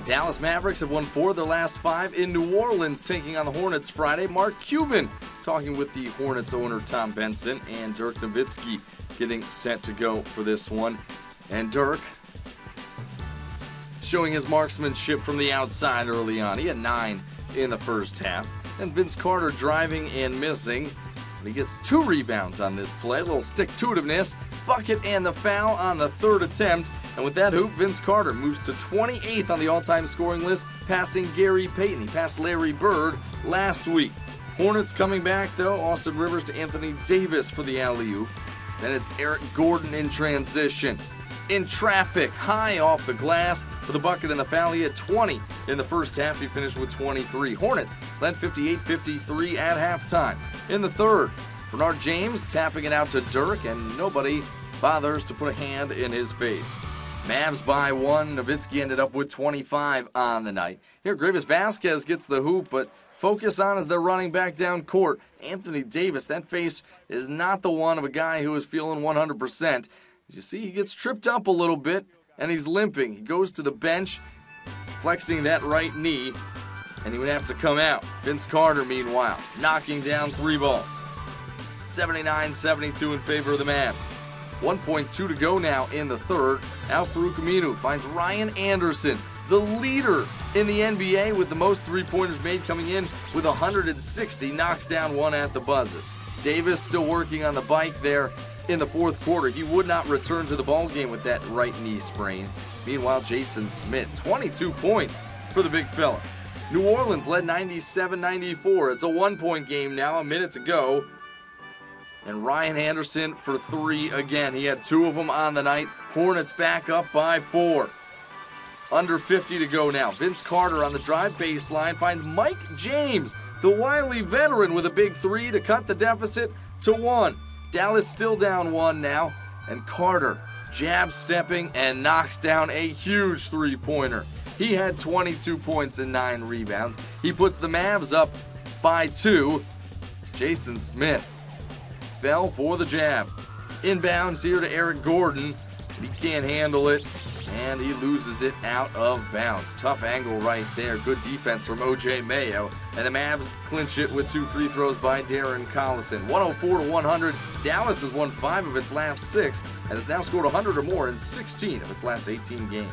Dallas Mavericks have won 4 of their last 5 in New Orleans, taking on the Hornets Friday. Mark Cuban talking with the Hornets owner Tom Benson, and Dirk Nowitzki getting set to go for this one. And Dirk showing his marksmanship from the outside early on. He had 9 in the first half. And Vince Carter driving and missing. He gets 2 rebounds on this play. A little stick-to-itiveness. Bucket and the foul on the 3rd attempt. And with that hoop, Vince Carter moves to 28th on the all-time scoring list, passing Gary Payton. He passed Larry Bird last week. Hornets coming back, though. Austin Rivers to Anthony Davis for the alley-oop. Then it's Eric Gordon in transition. In traffic, high off the glass for the bucket and the foul. He had 20 in the first half. He finished with 23. Hornets led 58-53 at halftime. In the third, Bernard James tapping it out to Dirk, and nobody bothers to put a hand in his face. Mavs by 1. Nowitzki ended up with 25 on the night. Here, Gravis Vasquez gets the hoop, but focus on as they're running back down court. Anthony Davis, that face is not the one of a guy who is feeling 100%. You see, he gets tripped up a little bit, and he's limping. He goes to the bench, flexing that right knee, and he would have to come out. Vince Carter, meanwhile, knocking down 3 balls. 79-72 in favor of the Mavs. 1.2 to go now in the third. Al-Farouq Aminu finds Ryan Anderson, the leader in the NBA with the most three-pointers made, coming in with 160, knocks down 1 at the buzzer. Davis still working on the bike there in the fourth quarter. He would not return to the ballgame with that right knee sprain. Meanwhile, Jason Smith, 22 points for the big fella. New Orleans led 97-94. It's a 1-point game now, a minute to go. And Ryan Anderson for 3 again. He had 2 of them on the night. Hornets back up by 4. Under 50 to go now. Vince Carter on the drive baseline finds Mike James, the wily veteran, with a big 3 to cut the deficit to 1. Dallas still down 1 now, and Carter jab stepping and knocks down a huge 3-pointer. He had 22 points and 9 rebounds. He puts the Mavs up by 2. Jason Smith fell for the jab. Inbounds here to Eric Gordon. He can't handle it, and he loses it out of bounds. Tough angle right there. Good defense from O.J. Mayo. And the Mavs clinch it with 2 free throws by Darren Collison. 104-100. Dallas has won 5 of its last 6 and has now scored 100 or more in 16 of its last 18 games.